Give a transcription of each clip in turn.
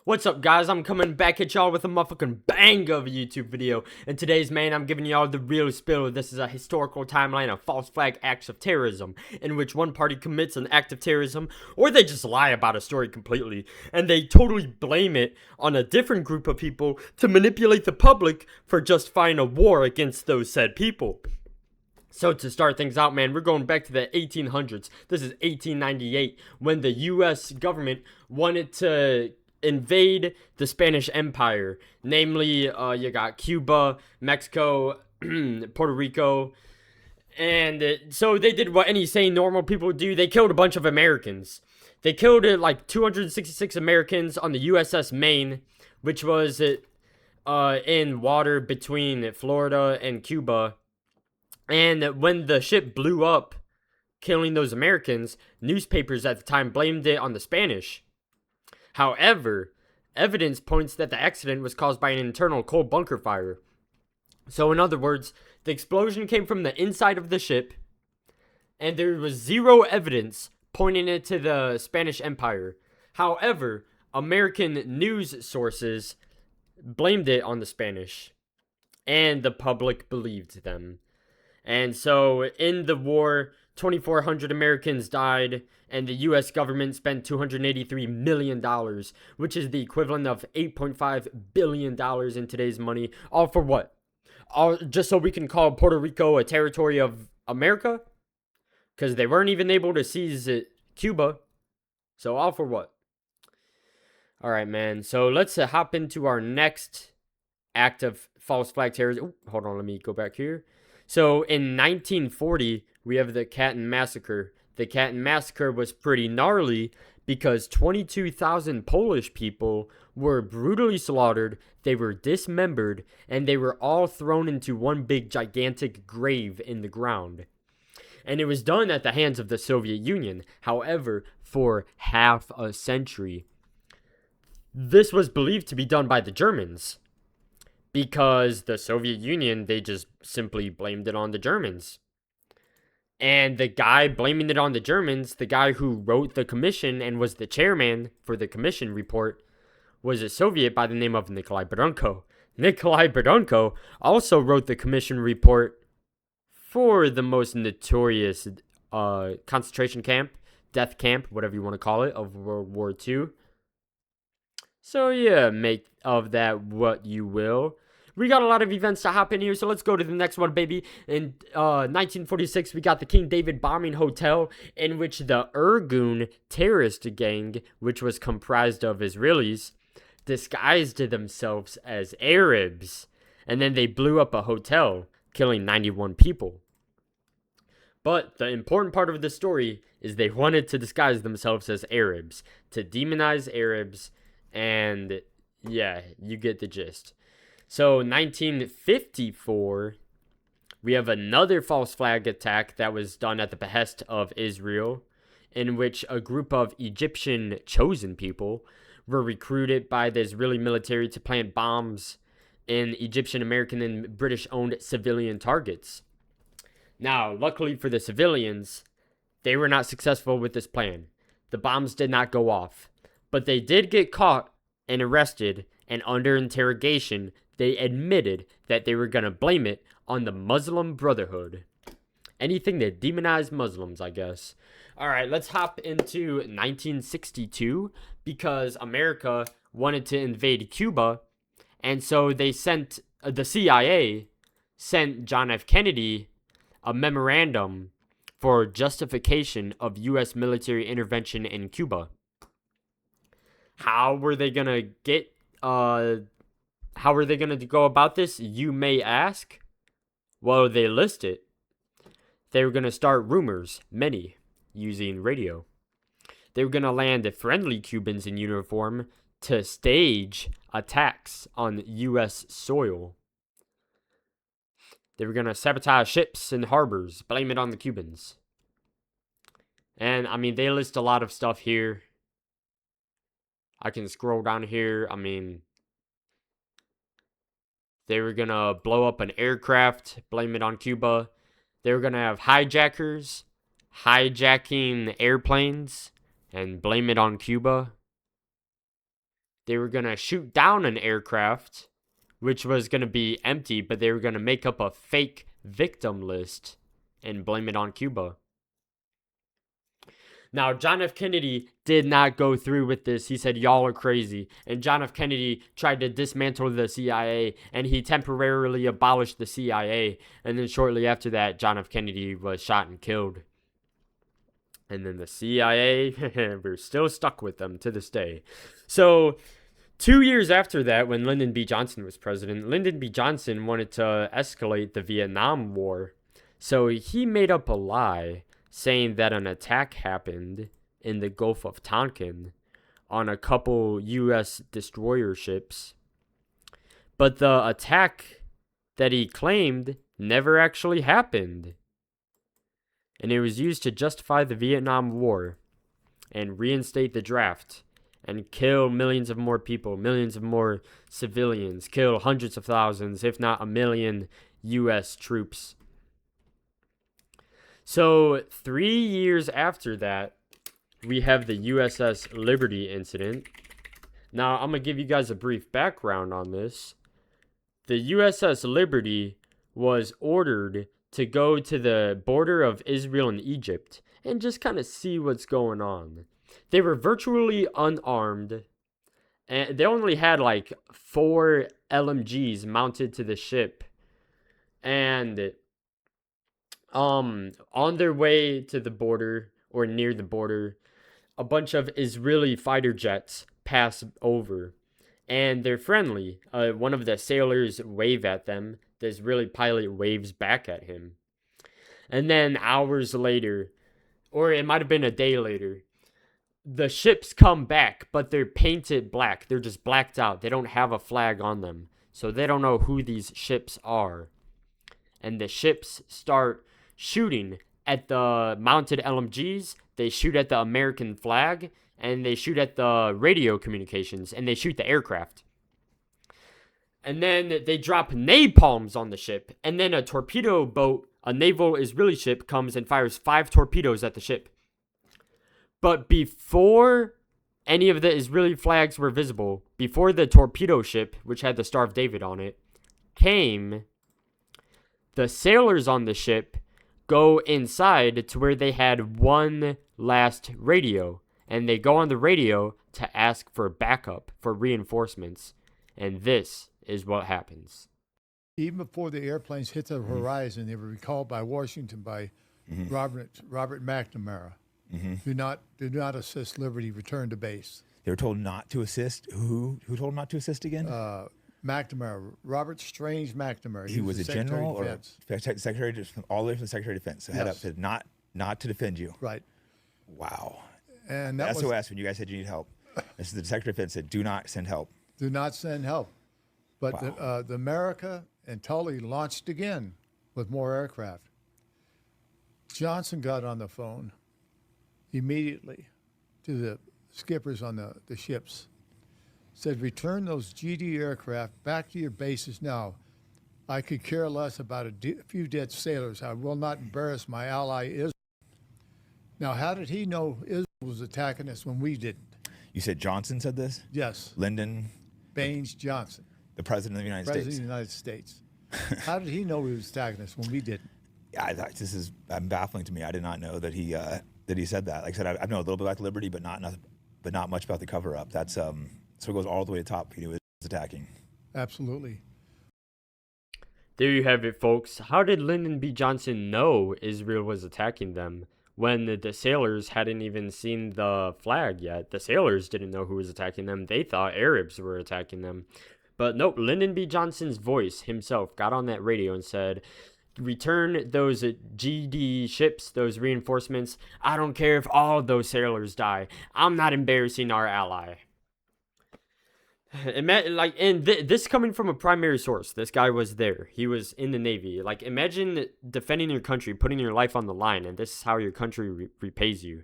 What's up, guys? I'm coming back at y'all with a motherfucking bang of a YouTube video. And today's, man, I'm giving y'all the real spill. This is a historical timeline of false flag acts of terrorism, in which one party commits an act of terrorism, or they just lie about a story completely, and they totally blame it on a different group of people to manipulate the public for justifying a war against those said people. So to start things out, man, we're going back to the 1800s. This is 1898, when the U.S. government wanted to invade the Spanish Empire. Namely, you got Cuba, Mexico, Puerto Rico. And so they did what any sane normal people do. They killed a bunch of Americans. They killed like 266 Americans on the USS Maine, which was in water between Florida and Cuba. And when the ship blew up, killing those Americans, newspapers at the time blamed it on the Spanish. However, evidence points that the accident was caused by an internal coal bunker fire. So in other words, the explosion came from the inside of the ship, and there was zero evidence pointing it to the Spanish Empire. However, American news sources blamed it on the Spanish, and the public believed them. And so in the war, 2,400 Americans died, and the U.S. government spent $283 million, which is the equivalent of $8.5 billion in today's money. All for what? All just so we can call Puerto Rico a territory of America? Because they weren't even able to seize Cuba. So all for what? Alright, man. So let's hop into our next act of false flag terrorism. Ooh, hold on, let me go back here. So in 1940, we have the Katyn Massacre. The Katyn Massacre was pretty gnarly because 22,000 Polish people were brutally slaughtered, they were dismembered, and they were all thrown into one big gigantic grave in the ground. And it was done at the hands of the Soviet Union. However, for half a century, this was believed to be done by the Germans. Because the Soviet Union, they just simply blamed it on the Germans. And the guy blaming it on the Germans, the guy who wrote the commission and was the chairman for the commission report, was a Soviet by the name of Nikolai Brunko. Nikolai Brunko also wrote the commission report for the most notorious concentration camp, death camp, whatever you want to call it, of World War II. So yeah, make of that what you will. We got a lot of events to hop in here, so let's go to the next one, baby. In 1946, we got the King David bombing hotel, in which the Irgun terrorist gang, which was comprised of Israelis, disguised themselves as Arabs, and then they blew up a hotel, killing 91 people. But the important part of the story is they wanted to disguise themselves as Arabs, to demonize Arabs, and yeah, you get the gist. So 1954, we have another false flag attack that was done at the behest of Israel, in which a group of Egyptian chosen people were recruited by the Israeli military to plant bombs in Egyptian, American, and British-owned civilian targets. Now, luckily for the civilians, they were not successful with this plan. The bombs did not go off. But they did get caught and arrested, and under interrogation, they admitted that they were going to blame it on the Muslim Brotherhood. Anything that demonized Muslims, I guess. Alright, let's hop into 1962, because America wanted to invade Cuba, and so they sent, the CIA sent John F. Kennedy a memorandum for justification of U.S. military intervention in Cuba. How were they gonna go about this, you may ask? Well, they list it. They were gonna start rumors, many, using radio. They were gonna land friendly Cubans in uniform to stage attacks on U.S. soil. They were gonna sabotage ships and harbors, blame it on the Cubans. And, I mean, they list a lot of stuff here. I can scroll down here. I mean, they were going to blow up an aircraft, blame it on Cuba. They were going to have hijackers hijacking airplanes and blame it on Cuba. they were going to shoot down an aircraft, which was going to be empty, but they were going to make up a fake victim list and blame it on Cuba. Now, John F. Kennedy did not go through with this. He said, y'all are crazy. And John F. Kennedy tried to dismantle the CIA, and he temporarily abolished the CIA. And then shortly after that, John F. Kennedy was shot and killed. And then the CIA, we're still stuck with them to this day. So 2 years after that, when Lyndon B. Johnson was president, Lyndon B. Johnson wanted to escalate the Vietnam War. So he made up a lie saying that an attack happened in the Gulf of Tonkin on a couple U.S. destroyer ships. But the attack that he claimed never actually happened. And it was used to justify the Vietnam War and reinstate the draft and kill millions of more people, millions of more civilians, kill hundreds of thousands, if not 1 million U.S. troops. So 3 years after that, we have the USS Liberty incident. Now, I'm going to give you guys a brief background on this. The USS Liberty was ordered to go to the border of Israel and Egypt and just kind of see what's going on. They were virtually unarmed, and they only had like 4 LMGs mounted to the ship. And on their way to the border or near the border, a bunch of Israeli fighter jets pass over, and they're friendly. One of the sailors wave at them. The Israeli pilot waves back at him. And then hours later, or it might have been a day later, the ships come back, but they're painted black. They're just blacked out. They don't have a flag on them. So they don't know who these ships are. And the ships start shooting at the mounted LMGs. They shoot at the American flag, and they shoot at the radio communications, and they shoot the aircraft. And then they drop napalms on the ship, and then a torpedo boat, a naval Israeli ship, comes and fires 5 torpedoes at the ship. But before any of the Israeli flags were visible, before the torpedo ship, which had the Star of David on it, came, the sailors on the ship go inside to where they had one last radio. And they go on the radio to ask for backup, for reinforcements. And this is what happens. Even before the airplanes hit the horizon, they were recalled by Washington by Robert McNamara. Do not assist Liberty. Return to base. They were told not to assist. Who told them not to assist again? McNamara, Robert Strange McNamara. He was a general or secretary, all the way from the Secretary of Defense. So head up said not to defend you. Right. Wow. And that SOS was, when you guys said you need help. This is the Secretary of Defense said, do not send help. Do not send help. But wow. the America and Tully launched again with more aircraft. Johnson got on the phone immediately to the skippers on the ships. Said, return those GD aircraft back to your bases now. I could care less about a few dead sailors. I will not embarrass my ally Israel. Now, how did he know Israel was attacking us when we didn't? You said Johnson said this? Yes. Lyndon Baines Johnson. The President of the United States. President of the United States. How did he know he was attacking us when we didn't? Yeah, this is baffling to me. I did not know that he said that. Like I said, I know a little bit about Liberty, but not much about the cover-up. That's so it goes all the way to top. He was attacking. Absolutely. There you have it, folks. How did Lyndon B. Johnson know Israel was attacking them when the sailors hadn't even seen the flag yet? The sailors didn't know who was attacking them. They thought Arabs were attacking them. But nope, Lyndon B. Johnson's voice himself got on that radio and said, return those GD ships, those reinforcements. I don't care if all of those sailors die. I'm not embarrassing our ally. This coming from a primary source. This guy was there. He was in the Navy. Like, imagine defending your country, putting your life on the line, and this is how your country repays you.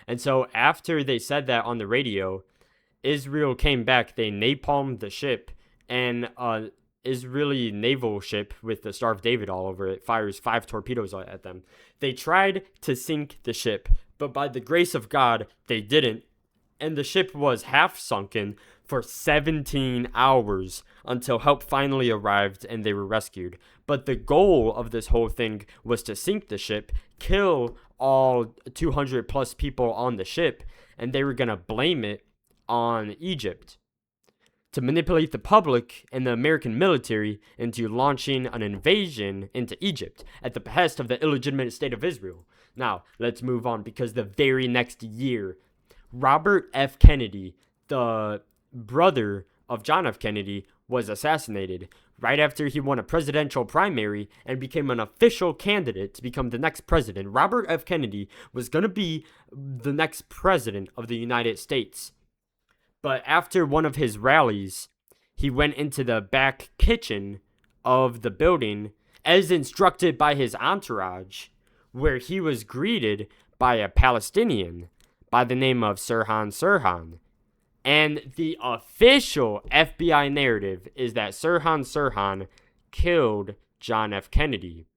And so after they said that on the radio, Israel came back. They napalmed the ship, and Israeli naval ship with the Star of David all over it fires 5 torpedoes at them. They tried to sink the ship, but by the grace of God, they didn't. And the ship was half sunken, for 17 hours until help finally arrived and they were rescued. But the goal of this whole thing was to sink the ship, kill all 200 plus people on the ship, and they were going to blame it on Egypt to manipulate the public and the American military into launching an invasion into Egypt at the behest of the illegitimate state of Israel. Now, let's move on, because the very next year, Robert F. Kennedy, the brother of John F. Kennedy, was assassinated right after he won a presidential primary and became an official candidate to become the next president. Robert F. Kennedy was going to be the next president of the United States. But after one of his rallies, he went into the back kitchen of the building as instructed by his entourage, where he was greeted by a Palestinian by the name of Sirhan Sirhan. And the official FBI narrative is that Sirhan Sirhan killed John F. Kennedy.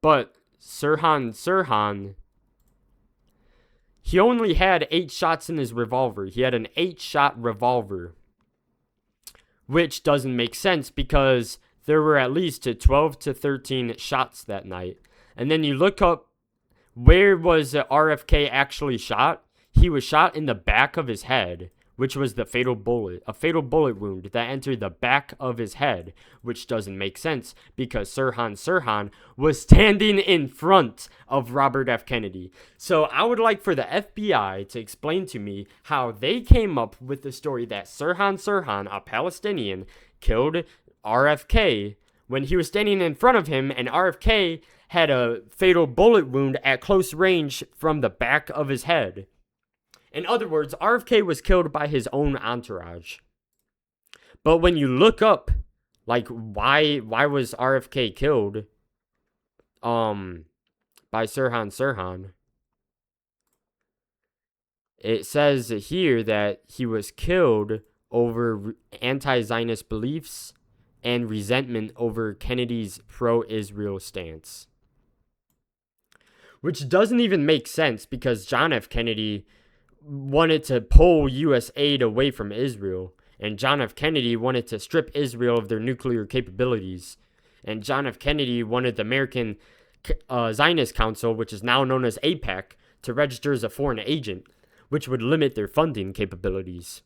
But Sirhan Sirhan, he only had 8 shots in his revolver. He had an 8-shot revolver, which doesn't make sense because there were at least 12 to 13 shots that night. And then you look up, where was RFK actually shot? He was shot in the back of his head, which was the fatal bullet, a fatal bullet wound that entered the back of his head, which doesn't make sense because Sirhan Sirhan was standing in front of Robert F. Kennedy. So I would like for the FBI to explain to me how they came up with the story that Sirhan Sirhan, a Palestinian, killed RFK when he was standing in front of him, and RFK had a fatal bullet wound at close range from the back of his head. In other words, RFK was killed by his own entourage. But when you look up, like, why was RFK killed by Sirhan Sirhan, it says here that he was killed over anti-Zionist beliefs and resentment over Kennedy's pro-Israel stance. Which doesn't even make sense because John F. Kennedy wanted to pull U.S. aid away from Israel, and John F. Kennedy wanted to strip Israel of their nuclear capabilities, and John F. Kennedy wanted the American Zionist Council, which is now known as AIPAC, to register as a foreign agent, which would limit their funding capabilities.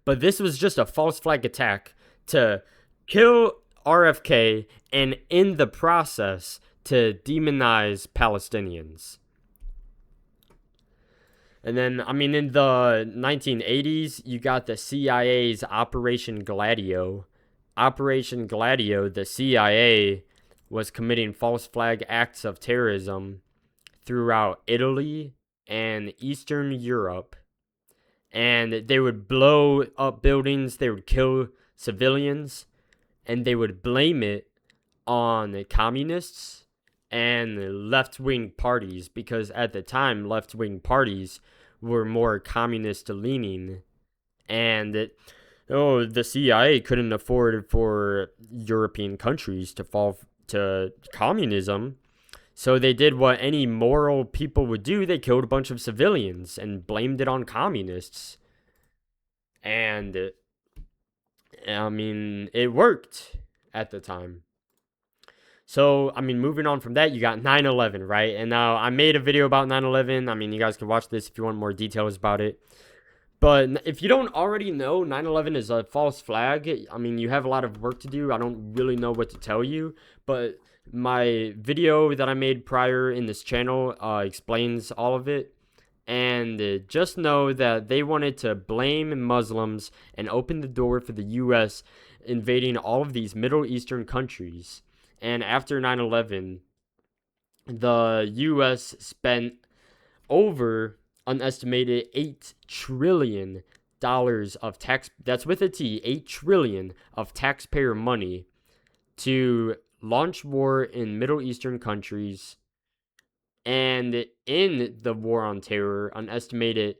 But this was just a false flag attack to kill RFK and in the process to demonize Palestinians. And then, I mean, in the 1980s, you got the CIA's Operation Gladio. Operation Gladio, the CIA was committing false flag acts of terrorism throughout Italy and Eastern Europe. And they would blow up buildings, they would kill civilians, and they would blame it on the communists and left-wing parties, because at the time, left-wing parties were more communist-leaning, and the CIA couldn't afford for European countries to fall to communism, so they did what any moral people would do. They killed a bunch of civilians and blamed it on communists, and I mean, it worked at the time. So, I mean, moving on from that, you got 9/11, right? And now I made a video about 9/11. I mean, you guys can watch this if you want more details about it. But if you don't already know, 9/11 is a false flag. I mean, you have a lot of work to do. I don't really know what to tell you. But my video that I made prior in this channel explains all of it. And just know that they wanted to blame Muslims and open the door for the U.S. invading all of these Middle Eastern countries. And after 9/11, the U.S. spent over an estimated $8 trillion of tax, that's with a T, $8 trillion of taxpayer money to launch war in Middle Eastern countries. And in the war on terror, an estimated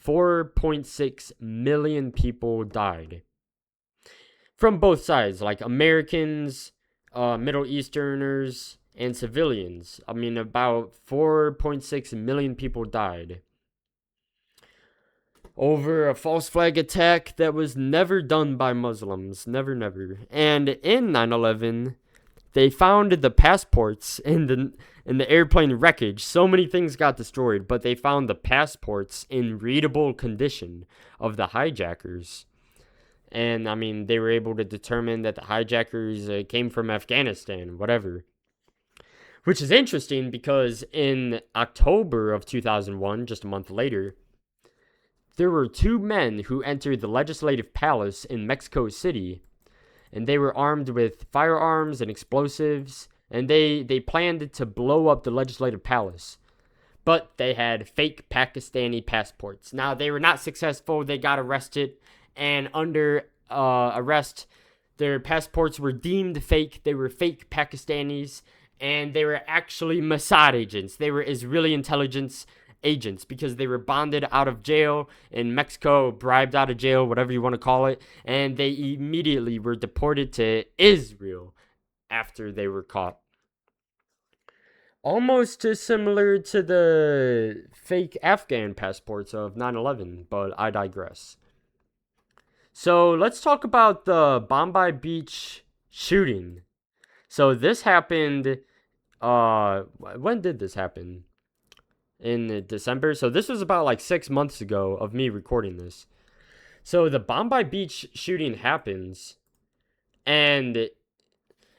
4.6 million people died. From both sides, like Americans, Middle Easterners, and civilians. I mean, about 4.6 million people died. over a false flag attack that was never done by Muslims. Never, never. And in 9/11, they found the passports in the airplane wreckage. So many things got destroyed, but they found the passports in readable condition of the hijackers. And, I mean, they were able to determine that the hijackers came from Afghanistan, whatever. Which is interesting because in October of 2001, just a month later, there were two men who entered the Legislative Palace in Mexico City, and they were armed with firearms and explosives, and they planned to blow up the Legislative Palace. But they had fake Pakistani passports. Now, they were not successful. They got arrested, and under arrest, their passports were deemed fake. They were fake Pakistanis, and they were actually Mossad agents. They were Israeli intelligence agents because they were bonded out of jail in Mexico, bribed out of jail, whatever you want to call it, and they immediately were deported to Israel after they were caught. Almost similar to the fake Afghan passports of 9/11, but I digress. So let's talk about the Bombay Beach shooting. So this happened, when did this happen? In December. So this was about like 6 months ago of me recording this. So the Bombay Beach shooting happens, and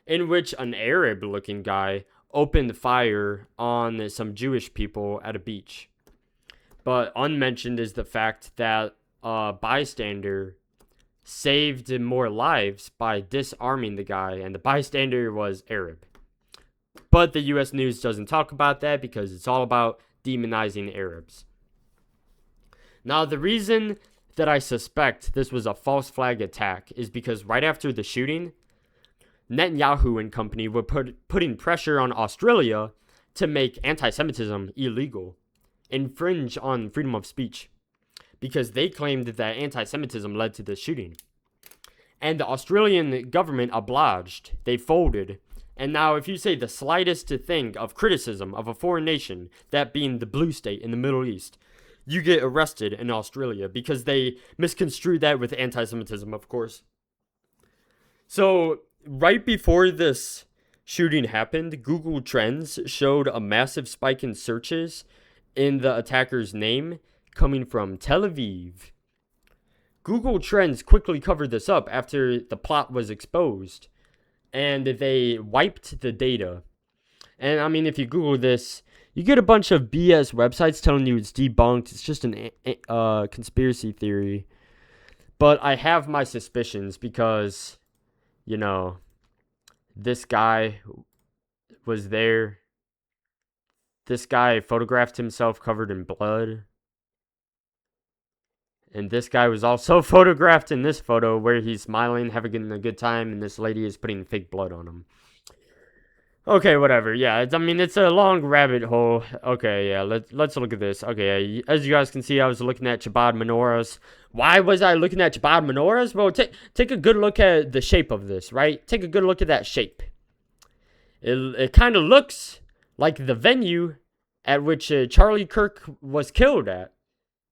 in which an Arab looking guy opened fire on some Jewish people at a beach. But unmentioned is the fact that a bystander saved more lives by disarming the guy, and the bystander was Arab. But the US news doesn't talk about that because it's all about demonizing Arabs. Now, the reason that I suspect this was a false flag attack is because right after the shooting, Netanyahu and company were putting pressure on Australia to make anti-Semitism illegal, infringe on freedom of speech, because they claimed that anti-Semitism led to the shooting. And the Australian government obliged. They folded. And now if you say the slightest thing of criticism of a foreign nation, that being the blue state in the Middle East, you get arrested in Australia because they misconstrued that with anti-Semitism, of course. So right before this shooting happened, Google Trends showed a massive spike in searches in the attacker's name coming from Tel Aviv. Google Trends quickly covered this up after the plot was exposed, and they wiped the data. And I mean, if you Google this, you get a bunch of BS websites telling you it's debunked. It's just an conspiracy theory. But I have my suspicions because, you know, this guy was there. This guy photographed himself covered in blood. And this guy was also photographed in this photo where he's smiling, having a good time, and this lady is putting fake blood on him. Okay, whatever. Yeah, I mean, it's a long rabbit hole. Okay, yeah, let's look at this. Okay, as you guys can see, I was looking at Chabad menorahs. Why was I looking at Chabad menorahs? Well, take a good look at the shape of this, right? Take a good look at that shape. It kind of looks like the venue at which Charlie Kirk was killed at,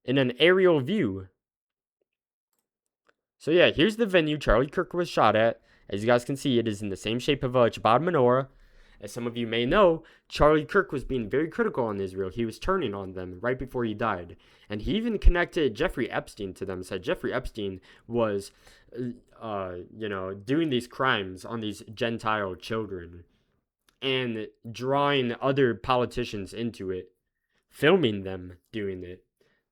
in an aerial view. So yeah, here's the venue Charlie Kirk was shot at. As you guys can see, it is in the same shape of a Chabad menorah. As some of you may know, Charlie Kirk was being very critical on Israel. He was turning on them right before he died. And he even connected Jeffrey Epstein to them. Said Jeffrey Epstein was, doing these crimes on these Gentile children. And drawing other politicians into it. Filming them doing it.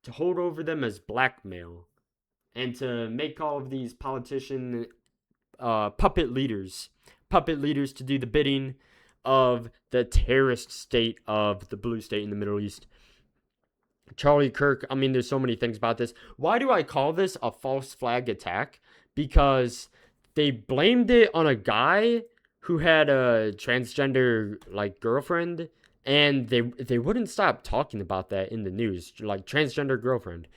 To hold over them as blackmail. And to make all of these politician puppet leaders to do the bidding of the terrorist state of the blue state in the Middle East. Charlie Kirk, I mean, there's so many things about this. Why do I call this a false flag attack? Because they blamed it on a guy who had a transgender, girlfriend, and they wouldn't stop talking about that in the news, like, transgender girlfriend.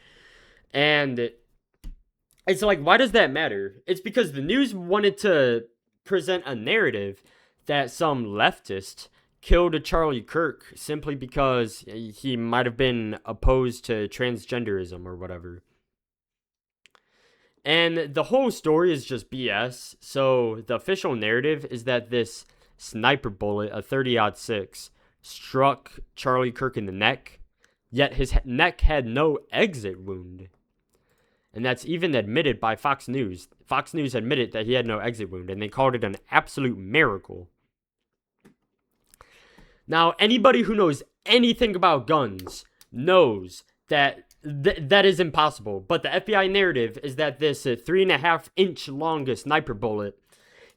And it's like, why does that matter? It's because the news wanted to present a narrative that some leftist killed a Charlie Kirk simply because he might have been opposed to transgenderism or whatever. And the whole story is just BS. So the official narrative is that this sniper bullet, a 30-06, struck Charlie Kirk in the neck, yet his neck had no exit wound. And that's even admitted by Fox News. Fox News admitted that he had no exit wound, and they called it an absolute miracle. Now, anybody who knows anything about guns knows that that is impossible. But the FBI narrative is that this 3.5-inch long sniper bullet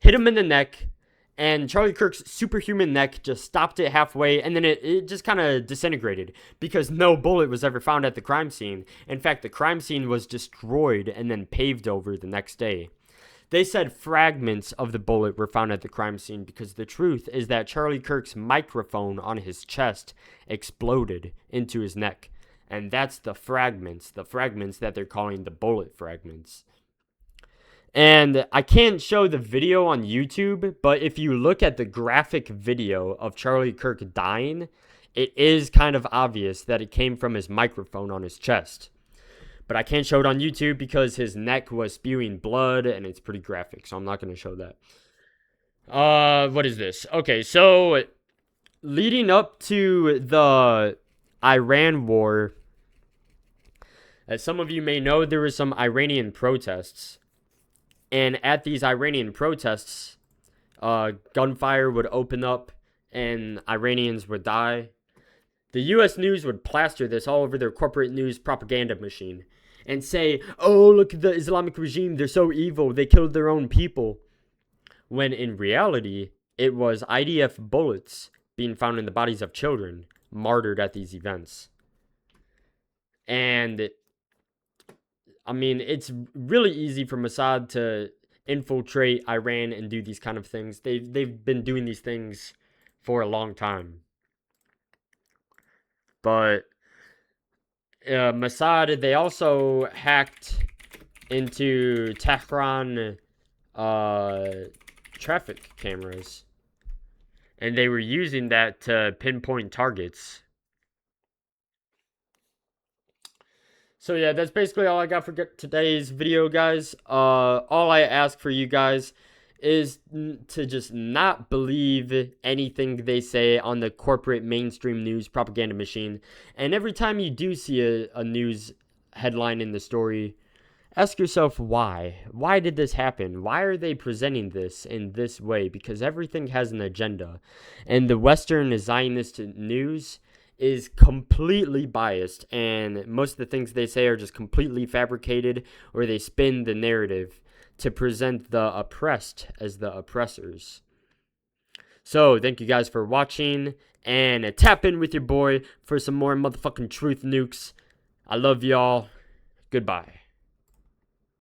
hit him in the neck, and Charlie Kirk's superhuman neck just stopped it halfway, and then it just kind of disintegrated because no bullet was ever found at the crime scene. In fact, the crime scene was destroyed and then paved over the next day. They said fragments of the bullet were found at the crime scene because the truth is that Charlie Kirk's microphone on his chest exploded into his neck. And that's the fragments that they're calling the bullet fragments. And I can't show the video on YouTube, but if you look at the graphic video of Charlie Kirk dying, it is kind of obvious that it came from his microphone on his chest. But I can't show it on YouTube because his neck was spewing blood, and it's pretty graphic, so I'm not going to show that. What is this? Okay, so leading up to the Iran war, as some of you may know, there were some Iranian protests. And at these Iranian protests, gunfire would open up and Iranians would die. The U.S. news would plaster this all over their corporate news propaganda machine and say, oh, look at the Islamic regime, they're so evil, they killed their own people. When in reality, it was IDF bullets being found in the bodies of children martyred at these events. And I mean, it's really easy for Mossad to infiltrate Iran and do these kind of things. They've been doing these things for a long time. But Mossad, they also hacked into Tehran traffic cameras. And they were using that to pinpoint targets. So yeah, that's basically all I got for today's video, guys. All I ask for you guys is to just not believe anything they say on the corporate mainstream news propaganda machine. And every time you do see a news headline in the story, ask yourself why. Why did this happen? Why are they presenting this in this way? Because everything has an agenda. And the Western Zionist news is completely biased, and most of the things they say are just completely fabricated, or they spin the narrative to present the oppressed as the oppressors. So, thank you guys for watching, and tap in with your boy for some more motherfucking truth nukes. I love y'all. Goodbye.